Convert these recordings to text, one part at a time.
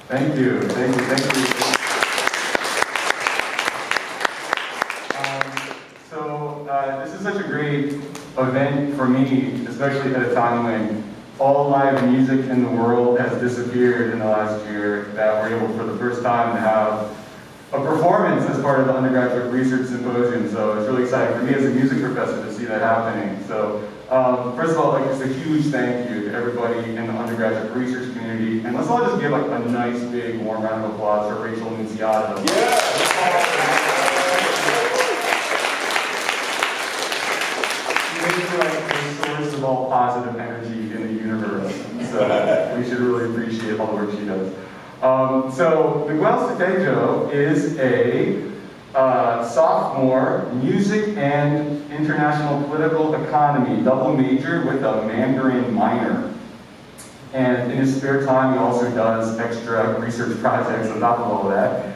Thank you, thank you, thank you. This is such a great event for me, especially at a time when all live music in the world has disappeared in the last year, that we're able for the first time to have a performance as part of the Undergraduate Research Symposium. So it's really exciting for me as a music professor to see that happening. So first of all, like, just a huge thank you to everybody in the undergraduate research community. And let's all just give like a nice big warm round of applause for Rachel Nunziata. She's like the source of all positive energy in the universe. So we should really appreciate all the work she does. So Miguel Sutedjo is a sophomore, music and international political economy, double major with a Mandarin minor. And in his spare time, he also does extra research projects on top of all of that.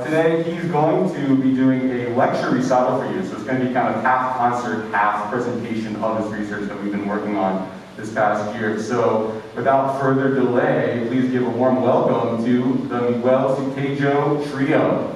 Today he's going to be doing a lecture recital for you. So it's going to be kind of half concert, half presentation of his research that we've been working on this past year. So without further delay, please give a warm welcome to the Miguel Sutedjo Trio.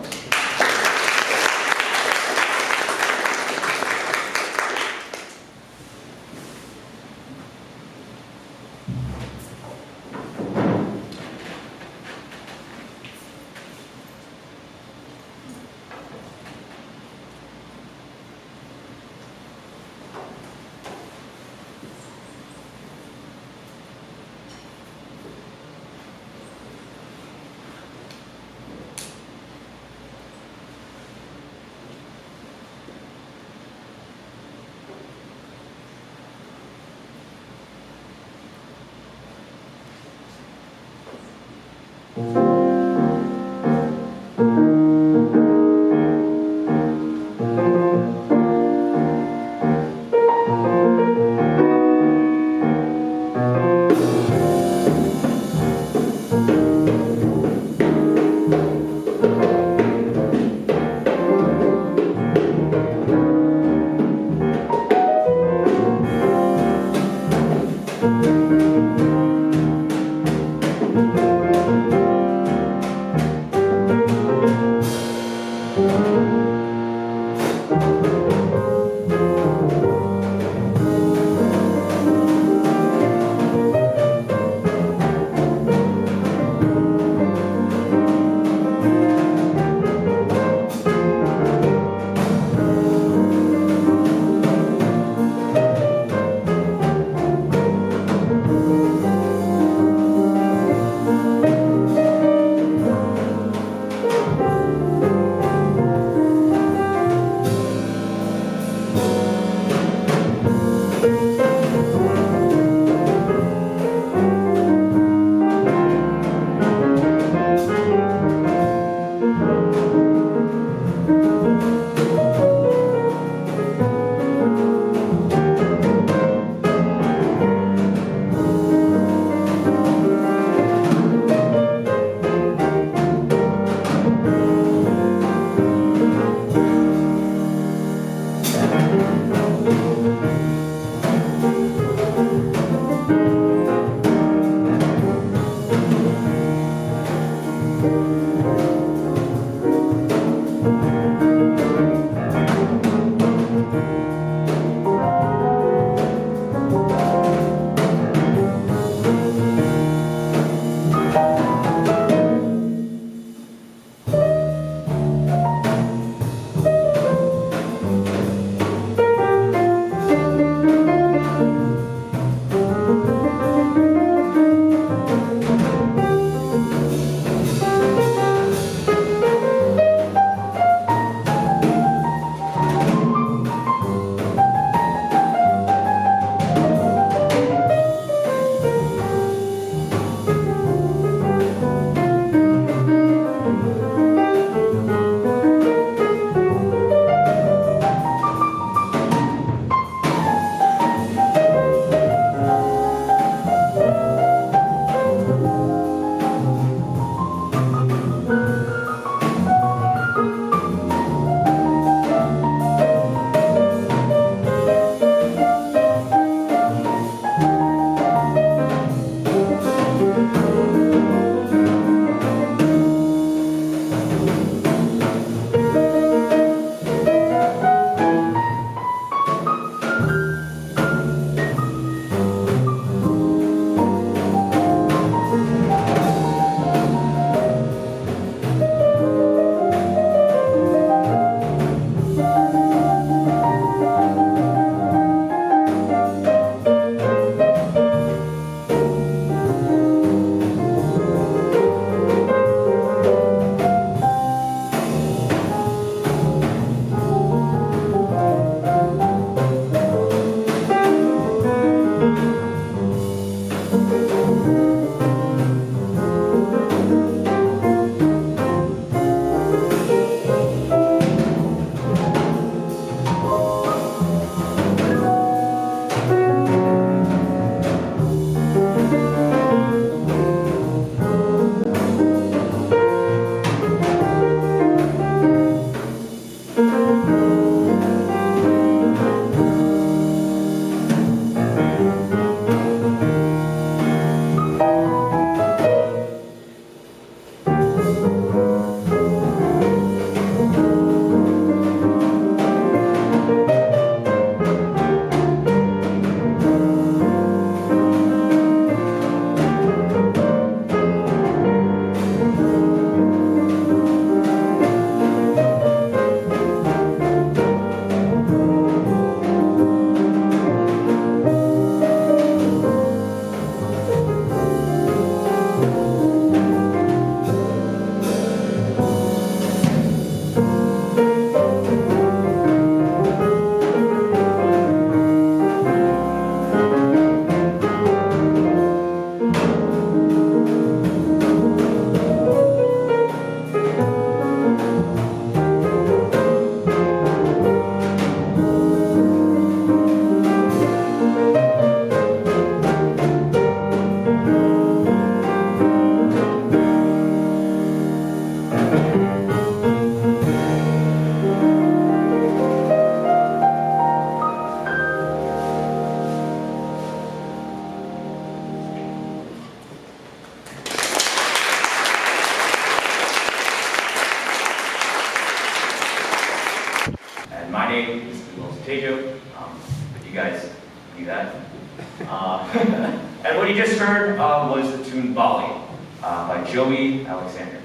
heard was the tune Bali by Joey Alexander.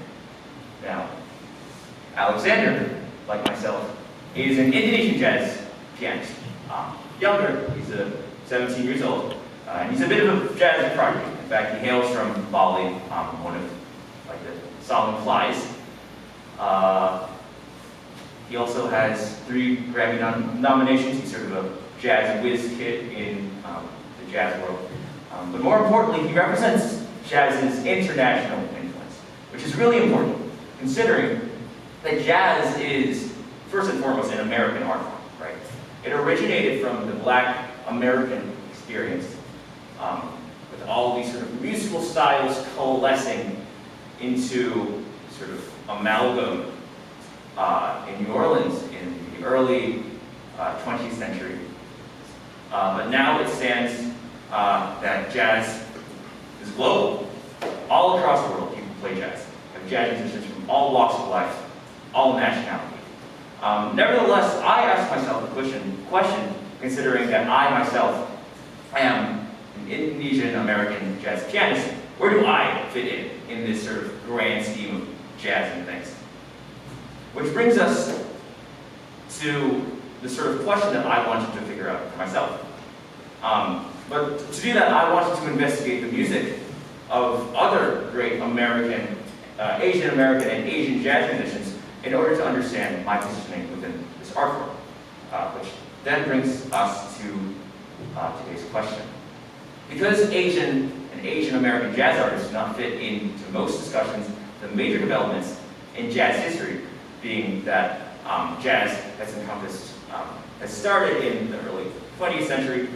Now, Alexander, like myself, is an Indonesian jazz pianist. Younger, he's 17 years old, and he's a bit of a jazz prodigy. In fact, he hails from Bali, one of like the song implies. He also has 3 Grammy nominations. He's sort of a jazz whiz kid in the jazz world. But more importantly, he represents jazz's international influence, which is really important, considering that jazz is, first and foremost, an American art form, right? It originated from the Black American experience, with all these sort of musical styles coalescing into sort of amalgam in New Orleans in the early 20th century. But now it stands that jazz is global. All across the world, people play jazz. You have jazz musicians from all walks of life, all nationalities. Nevertheless, I asked myself a question, considering that I myself am an Indonesian American jazz pianist. Where do I fit in this sort of grand scheme of jazz and things? Which brings us to the sort of question that I wanted to figure out for myself. But to do that, I wanted to investigate the music of other great American, Asian American and Asian jazz musicians in order to understand my positioning within this art form, which then brings us to today's question. Because Asian and Asian American jazz artists do not fit into most discussions, the major developments in jazz history being that jazz has encompassed, has started in the early 20th century,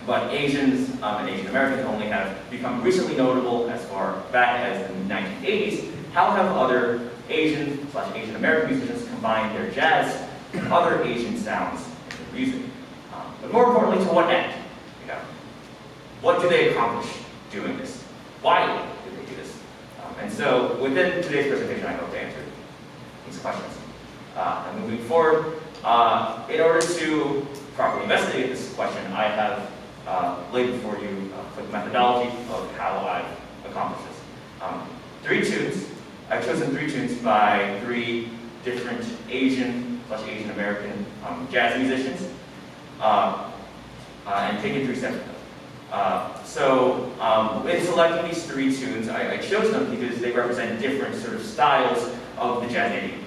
but Asians and Asian Americans only have become recently notable as far back as the 1980s. How have other Asian/Asian American musicians combined their jazz and other Asian sounds in their music? But more importantly, to what end? You know, what do they accomplish doing this? Why do they do this? And so, within today's presentation, I hope to answer these questions. And moving forward, in order to properly investigate this question, I have laid before you a quick methodology of how I've accomplished this. 3 tunes. I've chosen 3 tunes by 3 different Asian/Asian American jazz musicians, and taken 3 steps with them. So in selecting these 3 tunes, I chose them because they represent different sort of styles of the jazz idiom.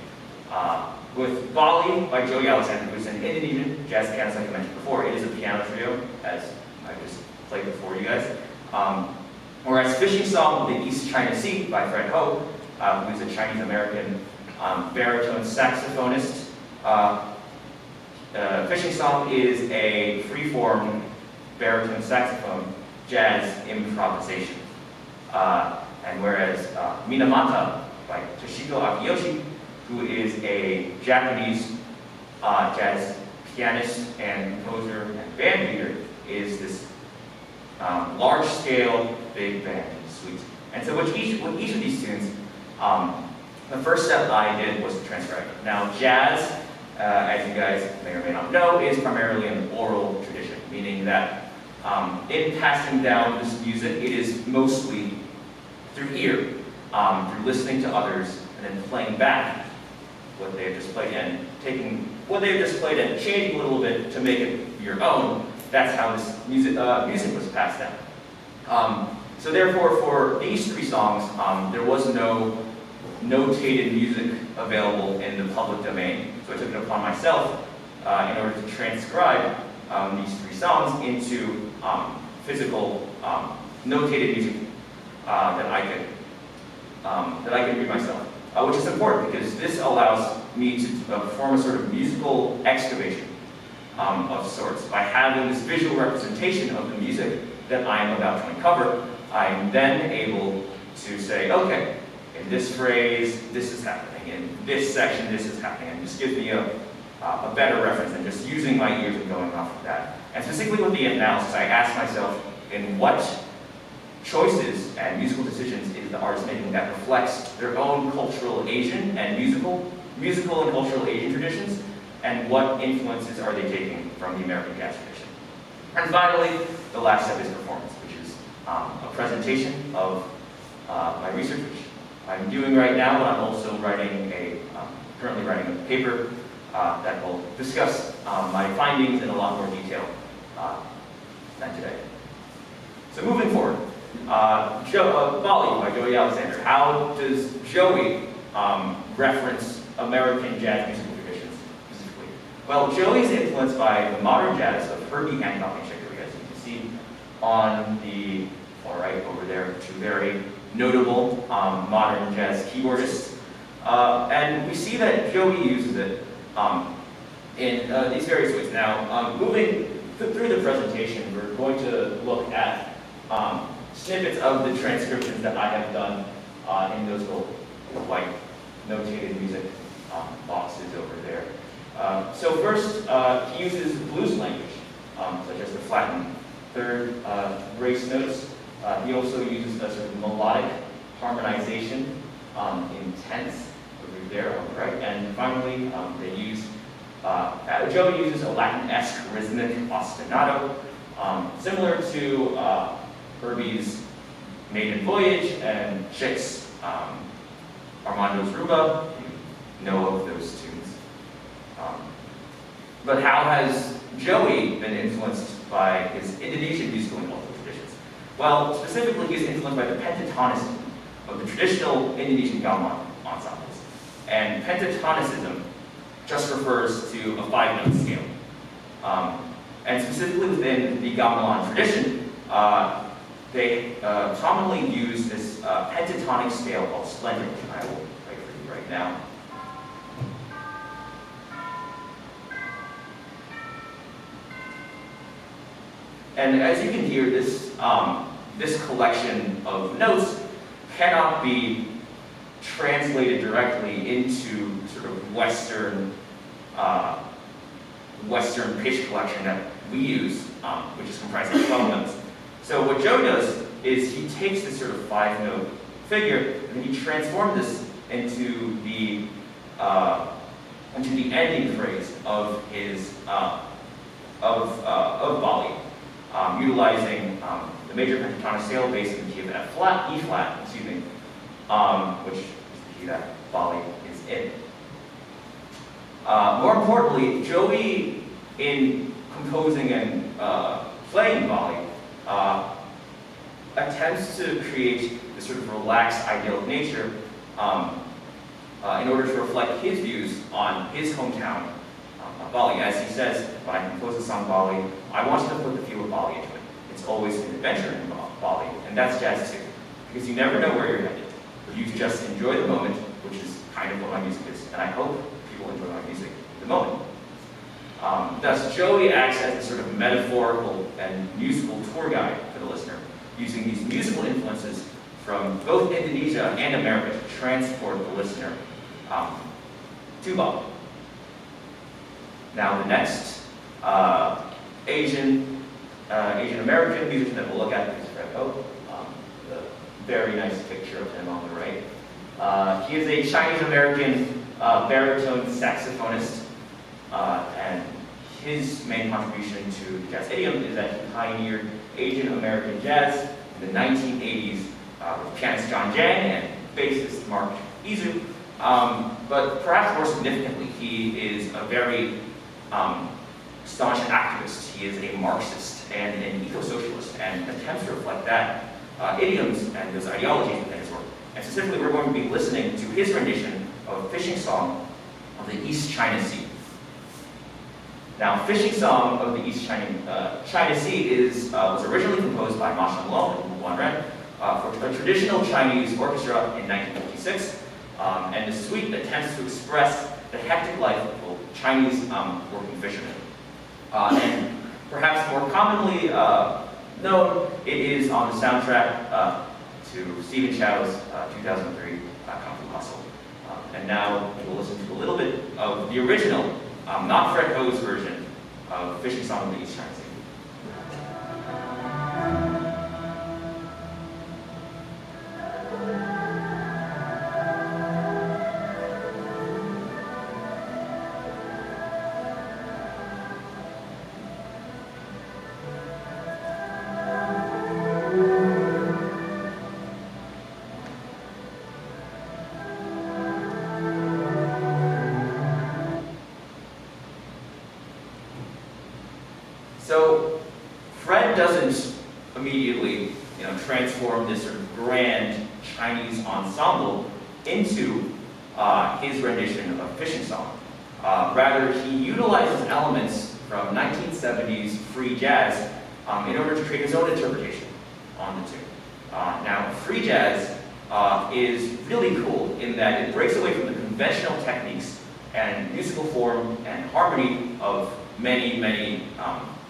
With Bali by Joey Alexander, who's an Indonesian jazz pianist like I mentioned before, it is a piano trio, as I just played before you guys. Whereas Fishing Song of the East China Sea by Fred Ho, who's a Chinese-American baritone saxophonist. Fishing Song is a free-form baritone saxophone jazz improvisation. And whereas Minamata by Toshiko Akiyoshi, who is a Japanese jazz pianist and composer and band leader, is this large-scale big band suite. And so with each of these tunes, the first step I did was to transcribe it. Now jazz, as you guys may or may not know, is primarily an oral tradition, meaning that in passing down this music, it is mostly through ear, through listening to others, and then playing back what they have just played and taking what they have just played and changing a little bit to make it your own. That's how this music was passed down. So therefore, for these 3 songs, there was no notated music available in the public domain. So I took it upon myself in order to transcribe these 3 songs into physical notated music that I could read myself. Which is important because this allows me to perform a sort of musical excavation of sorts. By having this visual representation of the music that I am about to uncover, I'm then able to say, okay, in this phrase, this is happening. In this section, this is happening. And this gives me a better reference than just using my ears and going off of that. And specifically with the analysis, I asked myself, in what choices and musical decisions is the artist making that reflects their own cultural Asian and musical and cultural Asian traditions, and what influences are they taking from the American jazz tradition. And finally, the last step is performance, which is a presentation of my research, which I'm doing right now, but I'm also currently writing a paper that will discuss my findings in a lot more detail than today. So moving forward, Bali by Joey Alexander. How does Joey reference American jazz musical traditions specifically? Well, Joey is influenced by the modern jazz of Herbie Hancock and Chick Corea, as you can see on the far right over there, two very notable modern jazz keyboardists. And we see that Joey uses it in these various ways. Now, moving through the presentation, we're going to look at snippets of the transcriptions that I have done in those little white notated music boxes over there. So first, he uses blues language, such as the flattened third brace notes. He also uses a sort of melodic harmonization in tenths over there on the right. And finally, Joey uses a Latin-esque rhythmic ostinato, similar to Herbie's Maiden Voyage and Chick's Armando's Rumba. You know of those tunes. But how has Joey been influenced by his Indonesian musical and vocal traditions? Well, specifically, he's influenced by the pentatonicism of the traditional Indonesian gamelan ensembles. And pentatonicism just refers to a 5-note scale. And specifically within the gamelan tradition, they commonly use this pentatonic scale called splendid, which I will write for you right now. And as you can hear, this collection of notes cannot be translated directly into sort of Western pitch collection that we use, which is comprised of 12 notes. So what Joe does is he takes this sort of 5-note figure and then he transforms this into the ending phrase of his of Bali, utilizing the major pentatonic scale based in the key of F flat, E flat, excuse me, which is the key that Bali is in. More importantly, Joey, in composing and playing Bali, attempts to create this sort of relaxed idyllic nature in order to reflect his views on his hometown, Bali. As he says, when I compose a song Bali, I want to put the feel of Bali into it. It's always an adventure in Bali, and that's jazz too, because you never know where you're headed. You just enjoy the moment, which is kind of what my music is, and I hope people enjoy my music at the moment. Thus, Joey acts as a sort of metaphorical and musical tour guide for the listener, using these musical influences from both Indonesia and America to transport the listener to Bali. Now, the next Asian American musician that we'll look at is Fred O. The very nice picture of him on the right. He is a Chinese American baritone saxophonist, and his main contribution to the jazz idiom is that he pioneered Asian American jazz in the 1980s with pianist John Jang and bassist Mark Izu. But perhaps more significantly, he is a very staunch activist. He is a Marxist and an eco-socialist, and attempts to reflect that idioms and those ideologies within his work. And specifically, we're going to be listening to his rendition of a fishing song of the East China Sea. Now, Fishing Song of the East China Sea was originally composed by Ma Shanglong and Juan for a traditional Chinese orchestra in 1956, and the suite attempts to express the hectic life of Chinese working fishermen. And perhaps more commonly known, it is on the soundtrack to Stephen Chow's 2003 Kung Fu Hustle. And now we'll listen to a little bit of the original, not Fred Ho's version of Fishing Song of the East China Sea. grand Chinese ensemble into his rendition of Fishing Song. Rather, he utilizes elements from 1970s free jazz in order to create his own interpretation on the tune. Now, free jazz is really cool in that it breaks away from the conventional techniques and musical form and harmony of many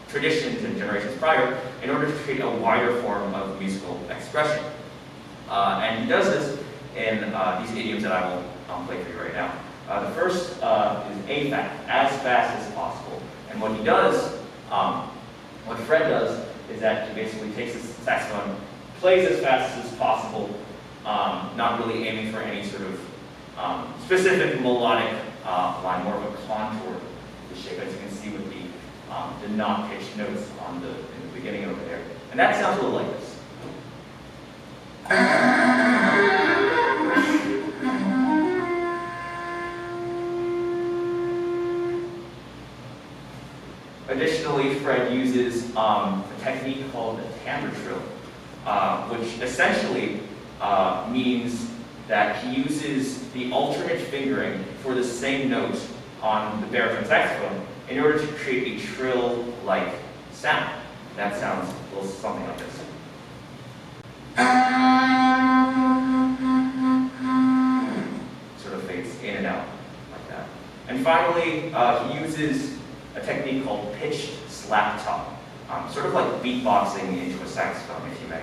traditions and generations prior in order to create a wider form of musical expression. And he does this in these idioms that I will play for you right now. The first is AFAT, as fast as possible. And what he does, what Fred does, is that he basically takes his saxophone, plays as fast as possible, not really aiming for any sort of specific melodic line, more of a contour to the shape, as you can see with the not-pitched notes in the beginning over there. And that sounds a little like this. Additionally, Fred uses a technique called the timbre trill, which essentially means that he uses the alternate fingering for the same note on the baritone saxophone in order to create a trill-like sound. That sounds a little something like this. Sort of fades in and out like that. And finally, he uses a technique called pitched slap top, sort of like beatboxing into a saxophone, if you may,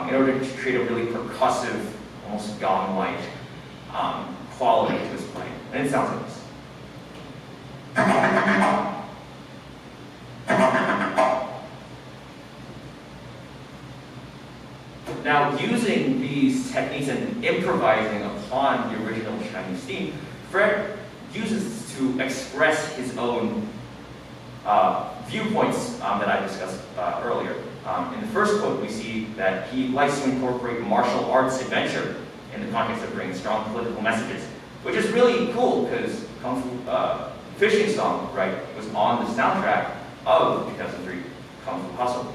in order to create a really percussive, almost gong-like quality to his playing. And it sounds like this. Now, using these techniques and improvising upon the original Chinese theme, Fred uses this to express his own viewpoints that I discussed earlier. In the first quote, we see that he likes to incorporate martial arts adventure in the context of bringing strong political messages, which is really cool because Kung Fu Fishing Song, right, was on the soundtrack of 2003 Kung Fu Hustle.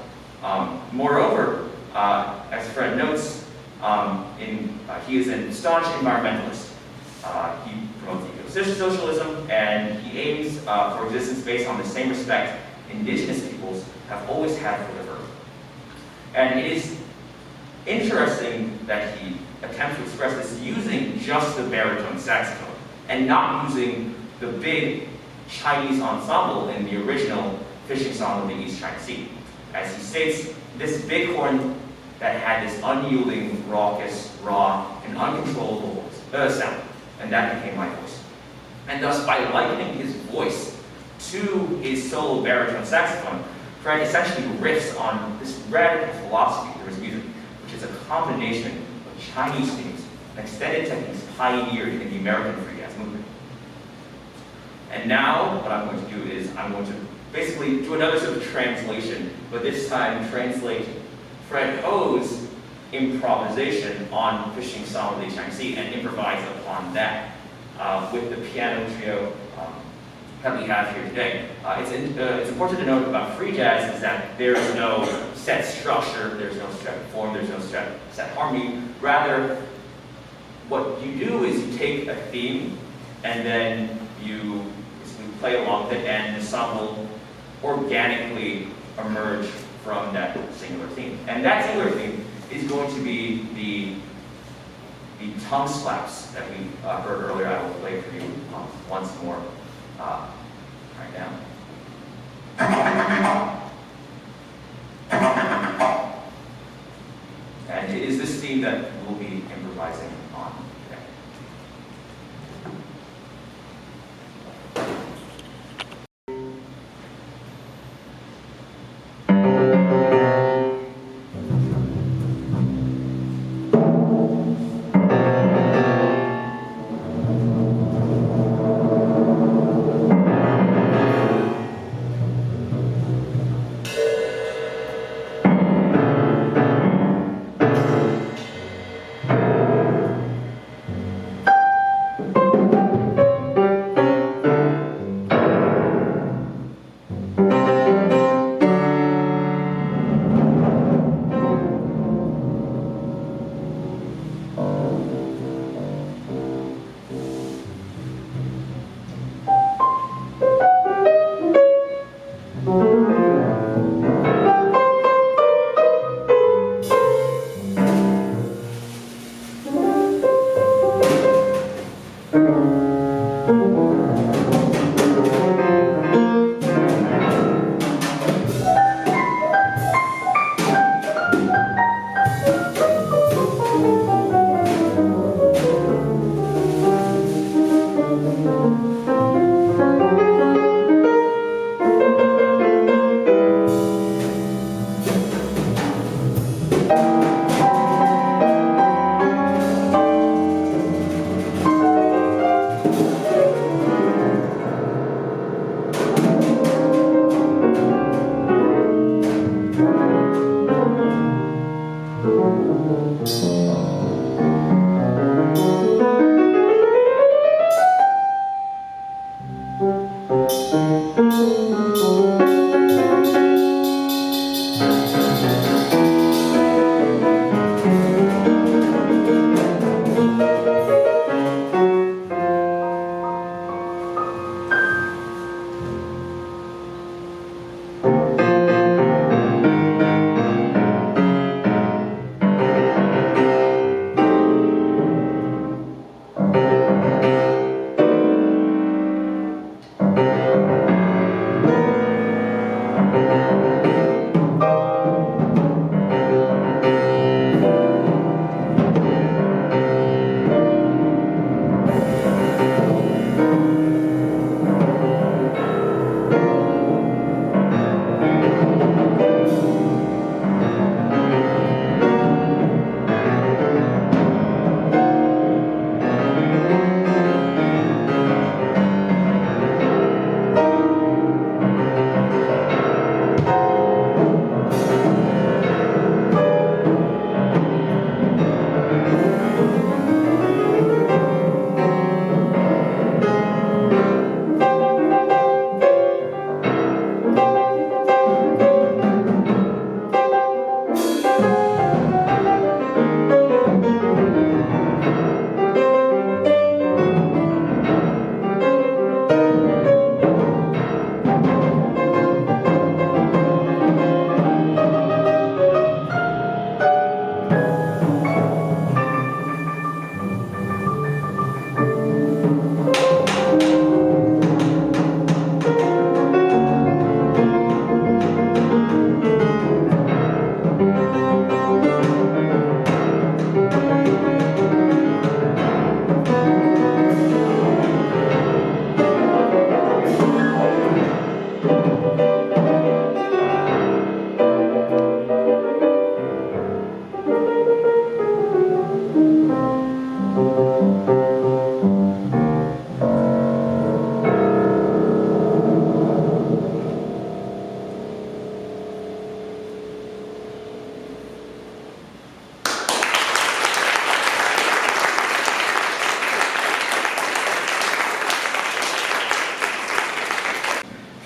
Moreover, as Fred notes, he is a staunch environmentalist. He promotes eco-socialism, and he aims for existence based on the same respect indigenous peoples have always had for the earth. And it is interesting that he attempts to express this using just the baritone saxophone and not using the big Chinese ensemble in the original Fishing Song of the East China Sea. As he states, this bighorn that had this unyielding, raucous, raw, and uncontrollable sound, and that became my voice. And thus, by likening his voice to his solo baritone saxophone, Fred essentially riffs on this radical philosophy of his music, which is a combination of Chinese themes and extended techniques pioneered in the American free jazz movement. And now, what I'm going to do is I'm going to basically do another sort of translation, but this time translate Fred Ho's improvisation on Fishing Song of the East China Sea and improvise upon that with the piano trio that we have here today. It's important to note about free jazz is that there is no set structure, there's no set form, there's no set harmony. Rather, what you do is you take a theme and then you play along with it, and the song will organically emerge from that singular theme. And that singular theme is going to be the tongue slaps that we heard earlier. I will play for you once more right now. And it is this theme that we'll be improvising on today.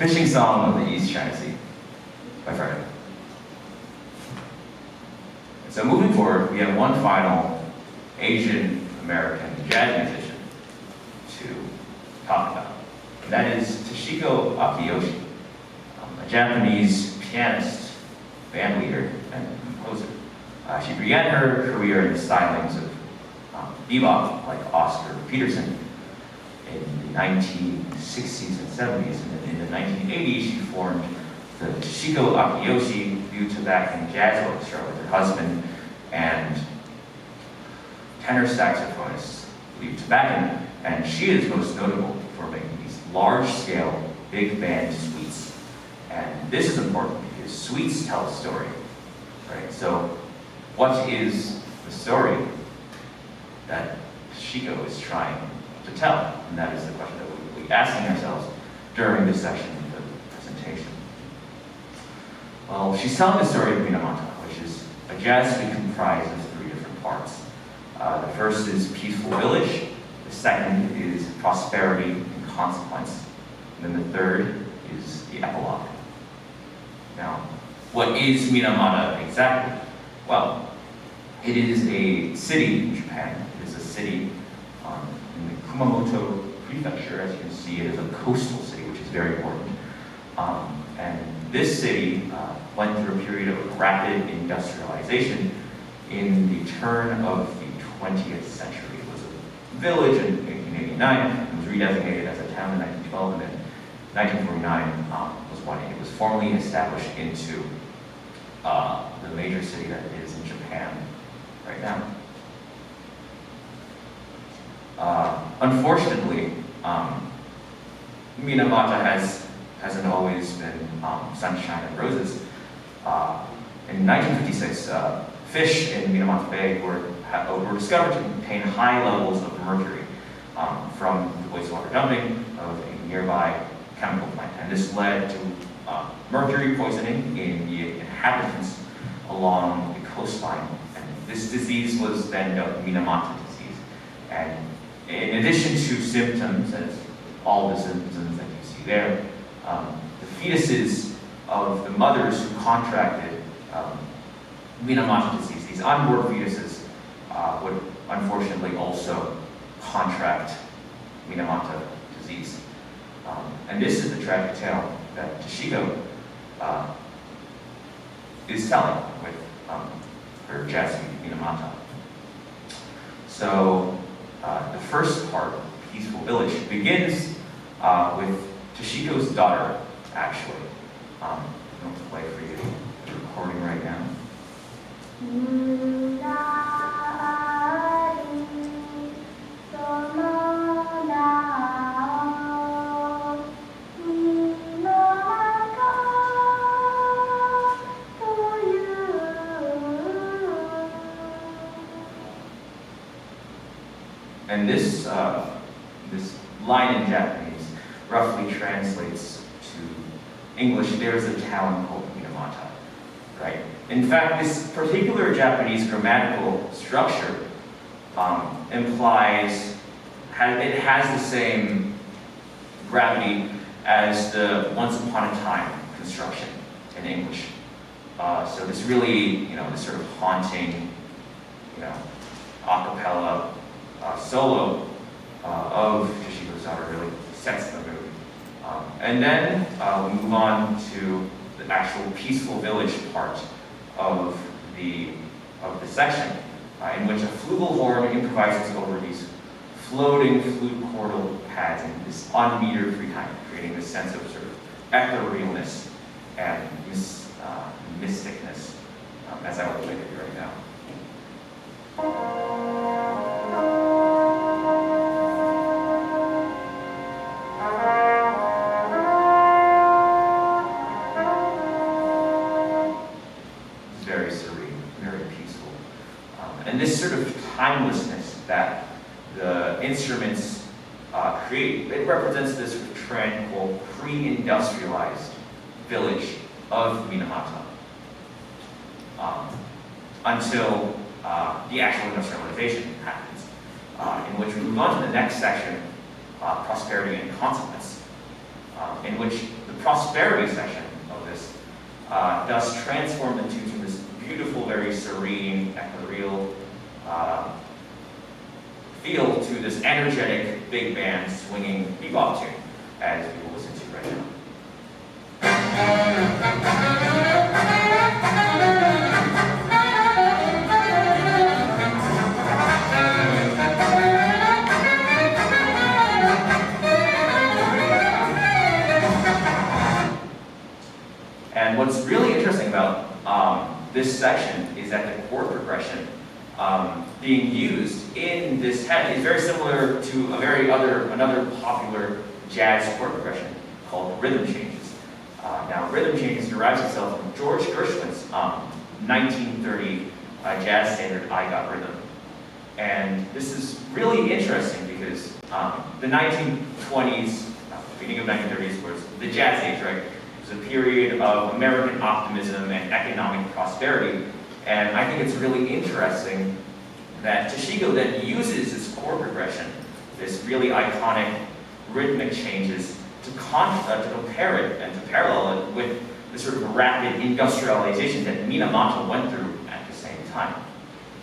Fishing Song of the East China Sea by Friday. So moving forward, we have one final Asian American jazz musician to talk about. And that is Toshiko Akiyoshi, a Japanese pianist, band leader, and composer. She began her career in the stylings of bebop, like Oscar Peterson, in the 1960s and 70s. And in the 1980s, she formed the Toshiko Akiyoshi Tobacco Jazz Orchestra with her husband and tenor saxophonist Liu Tobacco, and she is most notable for making these large-scale, big band suites. And this is important because suites tell a story, right? So, what is the story that Toshiko is trying to tell? And that is the question that we will be asking ourselves during this section of the presentation. Well, she's telling the story of Minamata, which is a jazz suite comprised of 3 different parts. The first is Peaceful Village, the second is Prosperity and Consequence, and then the third is the epilogue. Now, what is Minamata exactly? Well, it is a city in Japan. It is a city in the Kumamoto prefecture. As you can see, it is a coastal city, which is very important. And this city went through a period of rapid industrialization in the turn of the 20th century. It was a village in 1889, and was redesignated as a town in 1912, and then 1949 was when it was formally established into the major city that it is in Japan right now. Unfortunately, Minamata hasn't always been sunshine and roses. In 1956, fish in Minamata Bay were discovered to contain high levels of mercury from the wastewater dumping of a nearby chemical plant. And this led to mercury poisoning in the inhabitants along the coastline. And this disease was then dubbed Minamata disease. And in addition to symptoms, as all the symptoms that you see there, the fetuses of the mothers who contracted Minamata disease, these unborn fetuses, would unfortunately also contract Minamata disease. And this is the tragic tale that Toshiko is telling with her jazz suite, Minamata. So the first part, Peaceful Village, begins with Toshiko's daughter, actually. I'm going to play for you the recording right now. And this line in Japanese roughly translates to English, there's a town called Minamata, right? In fact, this particular Japanese grammatical structure implies, it has the same gravity as the Once Upon a Time construction in English. So this really, this sort of haunting, a cappella solo of Toshiko's daughter really sets the mood. And then we move on to the actual Peaceful Village part of the section, in which a flugelhorn horn improvises over these floating flute chordal pads in this unmetered free time, creating this sense of sort of etherealness and mysticness, as I will play for you right now. And this sort of timelessness that the instruments create, it represents this sort of tranquil, pre-industrialized village of Minamata until the actual industrialization happens, in which we move on to the next section, Prosperity and Consequence. in which the prosperity section of this thus transformed into this beautiful, very serene, ethereal feel to this energetic big band swinging bebop tune, as we will listen to right now. And what's really interesting about this section is that the chord progression being used in this head is very similar to another popular jazz chord progression called rhythm changes. Now, rhythm changes derives itself from George Gershwin's 1930 jazz standard, I Got Rhythm. And this is really interesting because the 1920s, beginning of 1930s was the jazz age, right? It was a period of American optimism and economic prosperity. And I think it's really interesting that Toshiko then uses this chord progression, this really iconic rhythmic changes, to compare it and to parallel it with the sort of rapid industrialization that Minamata went through at the same time.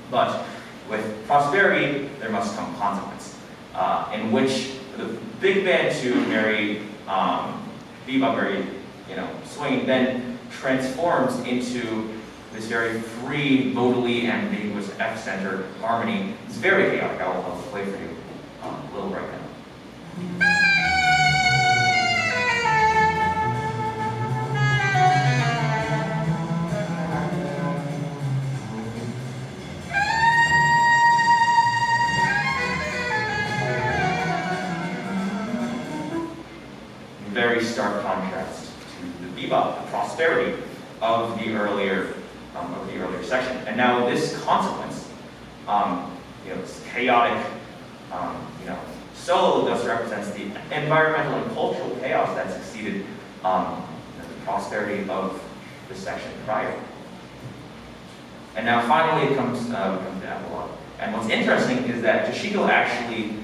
But with prosperity, there must come consequence, in which the big band tune, very bebop, very swinging, then transforms into this very free, modally ambiguous F-centered harmony. It's very chaotic. I'll play for you a little right now. Very stark contrast to the bebop, the prosperity of the earlier section. And now this consequence, this chaotic, solo thus represents the environmental and cultural chaos that succeeded the prosperity of the section prior. And now finally it comes to epilogue. And what's interesting is that Toshiko actually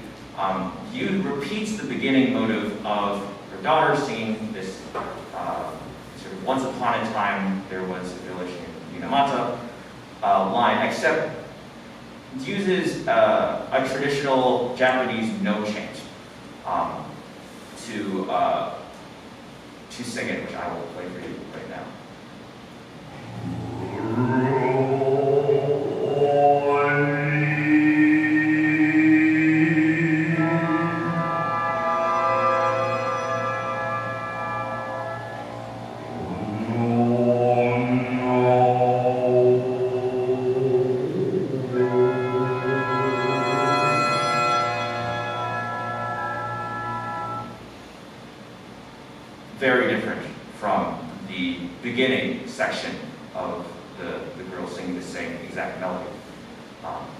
repeats the beginning motive of her daughter singing this sort of once upon a time there was a village in Minamata line, except uses a traditional Japanese no chant to sing it, which I will play for you right now. Very different from the beginning section of the girl singing the same exact melody.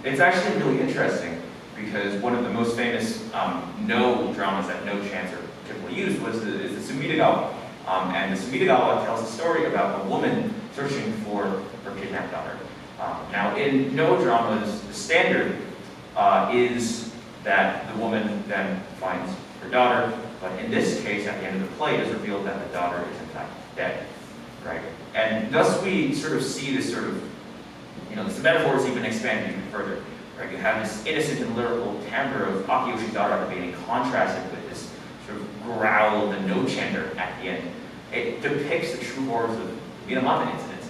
It's actually really interesting because one of the most famous no dramas that no chants are typically used is the Sutedjo. And the Sutedjo tells a story about a woman searching for her kidnapped daughter. Now, in no dramas, the standard is that the woman then finds her daughter. But in this case, at the end of the play, it is revealed that the daughter is in fact dead, right? And thus we sort of see this sort of, this metaphor is even expanded even further, right? You have this innocent and lyrical timbre of Akiyoshi's daughter being contrasted with this sort of growl of the no chanter at the end. It depicts the true horrors of the Minamata incidents.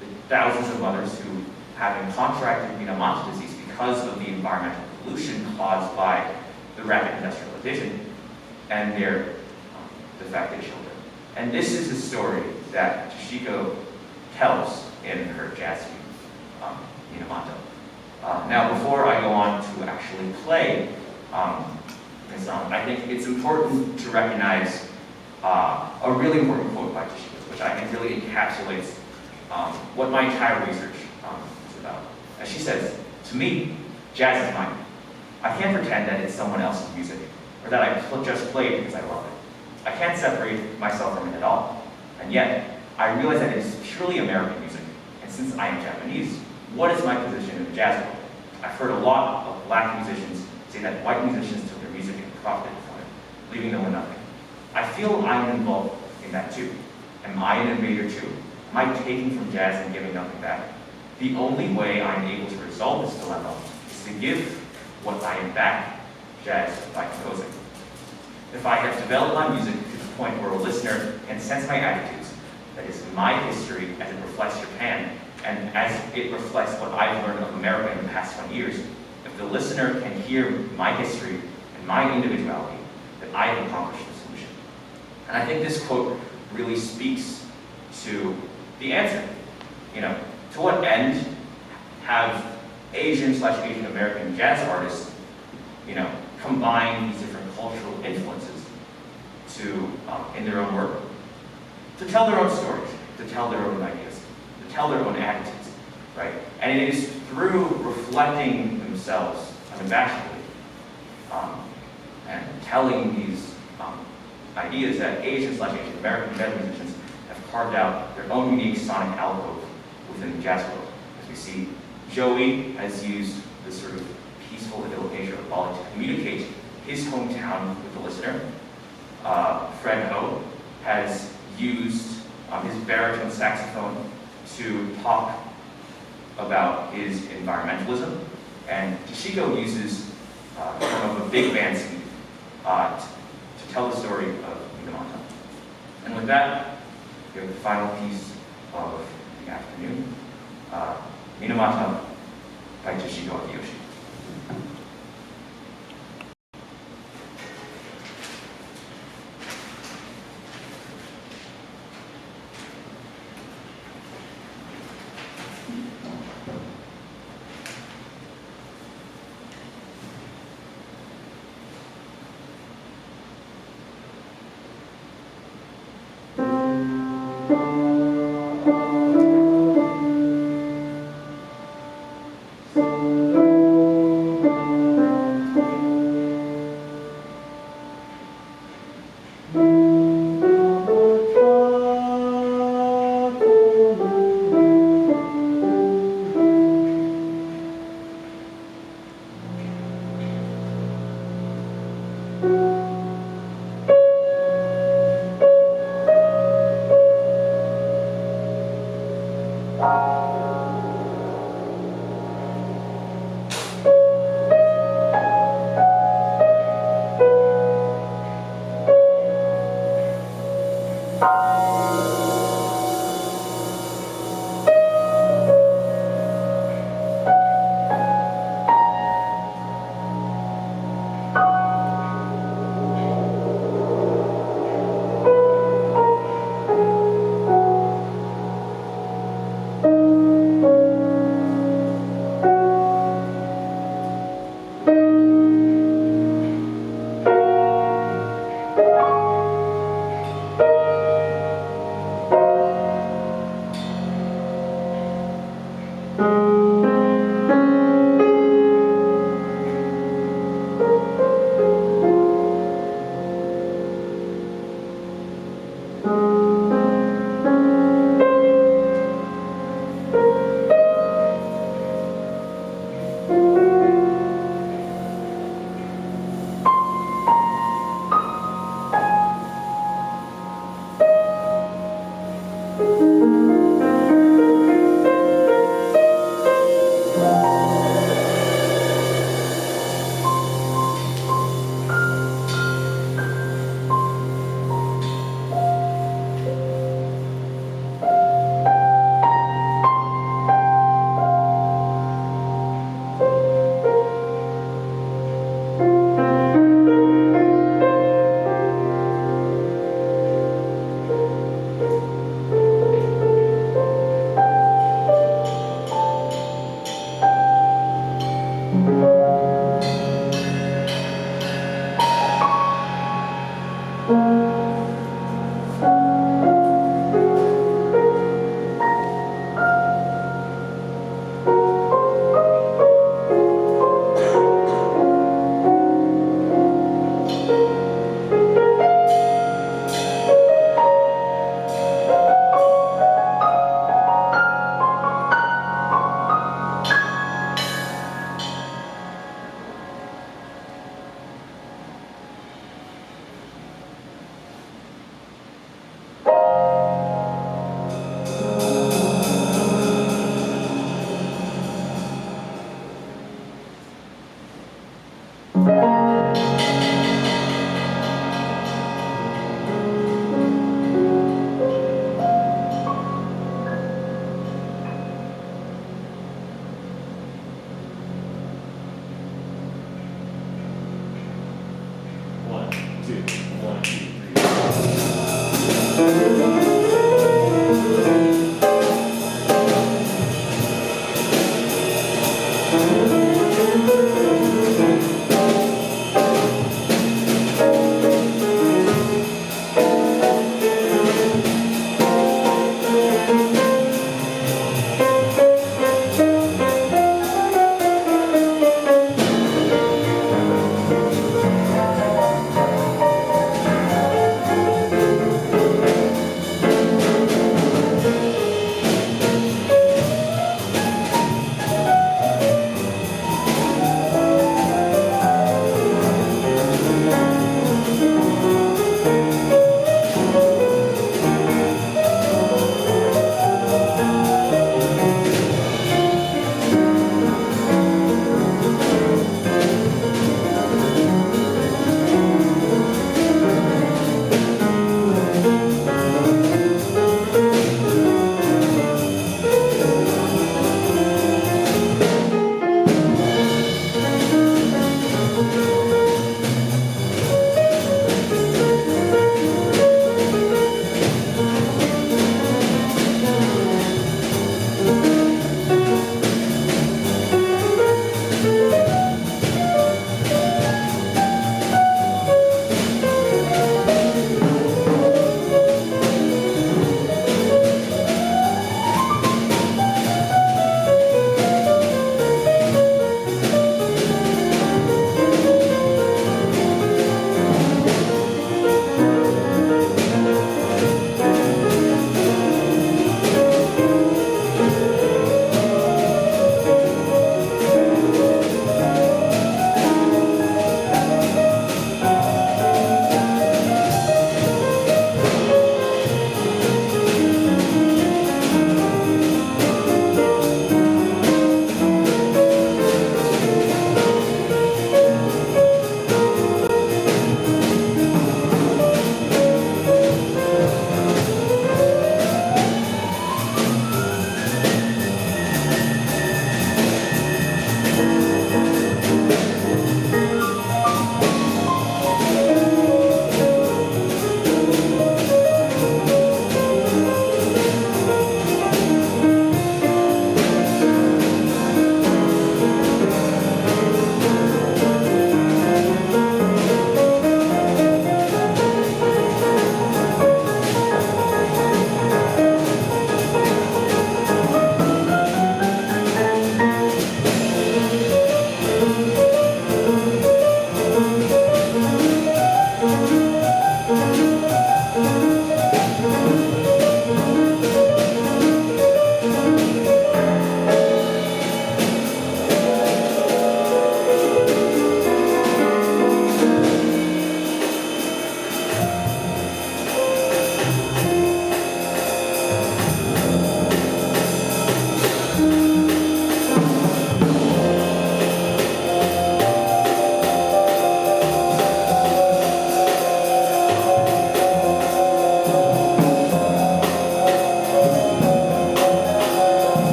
The thousands of mothers who have contracted Minamata disease because of the environmental pollution caused by the rapid industrialization, and their defected children. And this is the story that Toshiko tells in her jazz suite, Minamata. Now, before I go on to actually play this song, I think it's important to recognize a really important quote by Toshiko, which I think really encapsulates what my entire research is about. As she says, "To me, jazz is mine. I can't pretend that it's someone else's music, or that I just play it because I love it. I can't separate myself from it at all. And yet, I realize that it is purely American music. And since I am Japanese, what is my position in the jazz world? I've heard a lot of black musicians say that white musicians took their music and profited from it, leaving them with nothing. I feel I'm involved in that too. Am I an invader too? Am I taking from jazz and giving nothing back? The only way I'm able to resolve this dilemma is to give what I am back jazz by composing. If I have developed my music to the point where a listener can sense my attitudes, that is my history as it reflects Japan, and as it reflects what I've learned of America in the past 20 years, if the listener can hear my history and my individuality, then I have accomplished the solution. And I think this quote really speaks to the answer. To what end have Asian/Asian American jazz artists, combine these different cultural influences to in their own work, to tell their own stories, to tell their own ideas, to tell their own attitudes, right? And it is through reflecting themselves unabashedly and telling these ideas that Asian/Asian American jazz musicians have carved out their own unique sonic alcove within the jazz world. As we see, Joey has used this sort of peaceful idyllic of Bali to communicate his hometown with the listener. Fred Ho has used his baritone saxophone to talk about his environmentalism, and Toshiko uses kind of a big band suite to tell the story of Minamata. And with that, we have the final piece of the afternoon, Minamata by Toshiko Akiyoshi.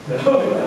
So,